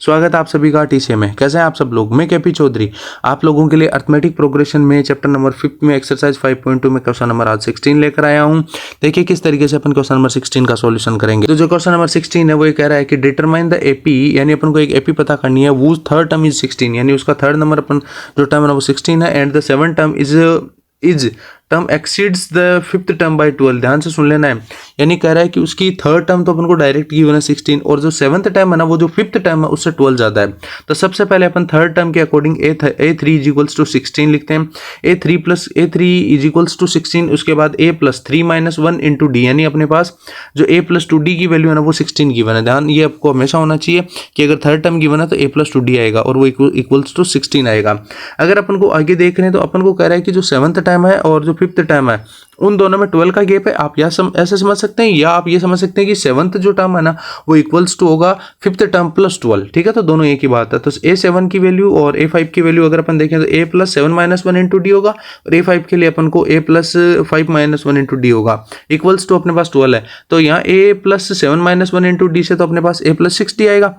स्वागत है आप सभी का टीसीए में। कैसे हैं आप सब लोग। मैं केपी चौधरी आप लोगों के लिए अर्थमेटिक प्रोग्रेशन में चैप्टर नंबर 5 में एक्सरसाइज 5.2 में क्वेश्चन नंबर आज 16 लेकर आया हूं। देखिए किस तरीके से अपन क्वेश्चन नंबर 16 का सॉल्यूशन करेंगे। तो जो क्वेश्चन नंबर 16 है वो ये कह रहा है कि डिटरमाइन द एपी, यानी अपन को एक एपी पता करनी है। वो थर्ड टर्म इज 16, यानी उसका थर्ड नंबर अपन जो टर्म है वो 16 है। And the seven term is term exceeds the fifth term by 12। ध्यान से सुन लेना है, यानी कह रहा है कि उसकी थर्ड टर्म तो अपन को डायरेक्ट गिवन है 16, और जो सेवंथ टर्म है ना वो जो फिफ्थ टर्म है उससे 12 ज्यादा है। तो सबसे पहले अपन थर्ड टर्म के according a3 is equals to 16 लिखते हैं। a3 इज इक्वल्स टू 16, उसके बाद a plus 3 minus 1 into D, यानी अपने पास जो a प्लस 2d की वैल्यू है ना वो 16 गिवन है। ध्यान ये आपको हमेशा होना चाहिए कि अगर थर्ड टर्म गिवन है तो a प्लस 2d आएगा और वो इक्वल्स टू 16 आएगा। अगर अपन को आगे देख रहे हैं तो अपन को कह रहा है कि जो सेवंथ टर्म है और जो फिफ्थ टर्म है उन दोनों में 12 का गैप है। आप ऐसे समझ सकते हैं, या आप ये समझ सकते हैं कि सेवंथ जो टर्म है ना वो इक्वल्स टू होगा फिफ्थ टर्म प्लस 12। ठीक है, तो दोनों एक ही बात है। तो a7 की वैल्यू और a5 की वैल्यू अगर अपन देखें तो a plus 7 minus 1 into D होगा, और a5 के लिए अपन को a plus 5 minus 1 into D होगा, इक्वल्स टू अपने पास 12 है। तो यहाँ a plus 7 minus 1 into D से तो अपने पास a प्लस 6d आएगा,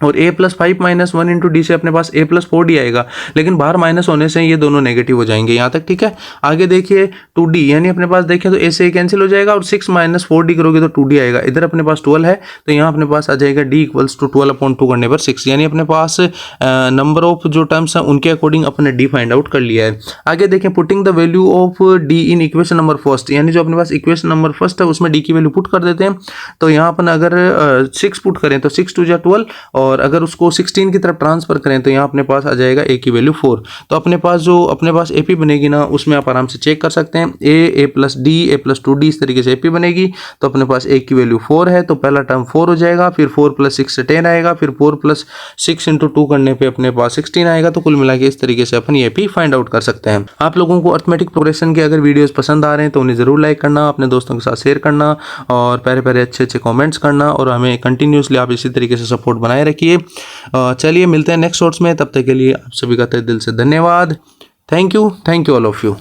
और a plus 5 minus 1 into D से अपने पास a प्लस 4d आएगा। लेकिन बाहर माइनस होने से ये दोनों नेगेटिव हो जाएंगे यहाँ तक। ठीक है, आगे देखिए 2d, यानी अपने पास देखें तो a से कैंसिल हो जाएगा, और 6 माइनस 4d करोगे तो 2d आएगा। इधर अपने पास 12 है तो यहाँ अपने पास आ जाएगा d इक्वल्स टू 12/2 करने पर 6, यानी अपने पास नंबर ऑफ जो टर्म्स हैं उनके अकॉर्डिंग अपने d फाइंड आउट कर लिया है। आगे देखें putting the value of d in equation number first, यानी जो अपने पास इक्वेशन नंबर फर्स्ट है उसमें d की वैल्यू पुट कर देते हैं। तो यहाँ अपन अगर 6 पुट करें तो 6 2 12, और अगर उसको 16 की तरफ ट्रांसफर करें तो यहाँ अपने पास आ जाएगा a की वैल्यू 4। तो अपने पास एपी बनेगी ना उसमें आप आराम से चेक कर सकते हैं, a plus D a plus 2d इस तरीके से एपी बनेगी। तो अपने पास a की वैल्यू 4 है, तो पहला टर्म 4 हो जाएगा, फिर 4 प्लस 6 से 10 आएगा, फिर 4 प्लस 6 इंटू 2 करने पे अपने पास 16 आएगा। तो कुल मिला के इस तरीके से अपन ये एपी फाइंड आउट कर सकते हैं। आप लोगों को अर्थमेटिक प्रोग्रेशन के अगर वीडियोस पसंद आ रहे हैं तो उन्हें जरूर लाइक करना, अपने दोस्तों के साथ शेयर करना, और प्यारे प्यारे अच्छे अच्छे कमेंट्स करना, और हमें कंटिन्यूसली आप इसी तरीके से सपोर्ट बनाए रखिए। चलिए मिलते हैं नेक्स्ट शॉर्ट्स में, तब तक के लिए आप सभी का तहे दिल से धन्यवाद। Thank you all of you.